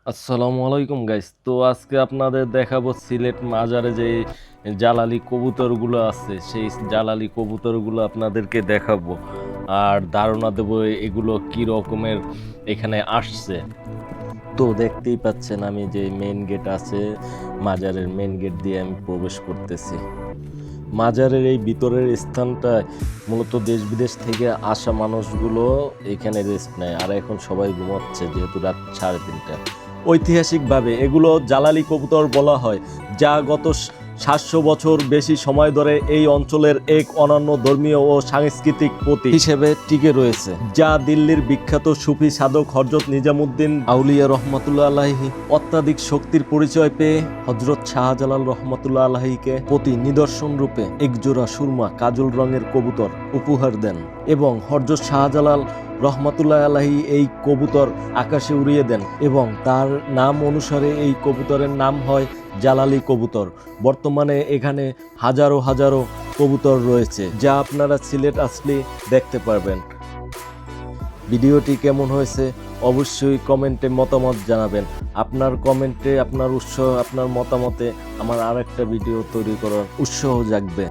আসসালামু আলাইকুম গাইস। তো আজকে আপনাদের দেখাবো সিলেট মাজারে যে জালালি কবুতরগুলো আছে, সেই জালালি কবুতরগুলো আপনাদেরকে দেখাবো আর ধারণা দেবো এগুলো কি রকমের এখানে আসছে। তো দেখতেই পাচ্ছেন আমি যে মেইন গেট আছে, মাজারের মেইন গেট দিয়ে আমি প্রবেশ করতেছি। মাজারের এই ভিতরের স্থানটা মূলত দেশ বিদেশ থেকে আসা মানুষগুলো এখানে রেস্ট নেয়, আর এখন সবাই ঘুমাচ্ছে যেহেতু রাত 3:30। ঐতিহাসিকভাবে এগুলো জালালি কবুতর বলা হয়, যা গত 700 বছর বেশি সময় ধরে এই অঞ্চলের এক অনন্য ধর্মীয় ও সাংস্কৃতিক প্রতীক হিসেবে টিকে রয়েছে, যা দিল্লির বিখ্যাত সুফি সাধক হযরত নিজামুদ্দিন আউলিয়া রহমাতুল্লাহ আলাইহি অত্যাধিক শক্তির পরিচয় পেয়ে হযরত শাহজালাল রহমাতুল্লাহ আলাইহিকে প্রতি নিদর্শন রূপে একজোড়া সুরমা কাজল রঙের কবুতর উপহার দেন এবং হযরত শাহজালাল রহমাতুল্লাহ আলাইহি এই কবুতর আকাশে উড়িয়ে দেন এবং তার নাম অনুসারে এই কবুতরের নাম হয় জালালি কবুতর। বর্তমানে এখানে হাজারো হাজারো কবুতর রয়েছে, যা আপনারা সিলেট আসলে দেখতে পারবেন। ভিডিওটি কেমন হয়েছে অবশ্যই কমেন্টে মতামত জানাবেন। আপনার কমেন্টে আপনার উৎসাহ, আপনার মতামতে আমার আরেকটা ভিডিও তৈরি করার উৎসাহ জাগবে।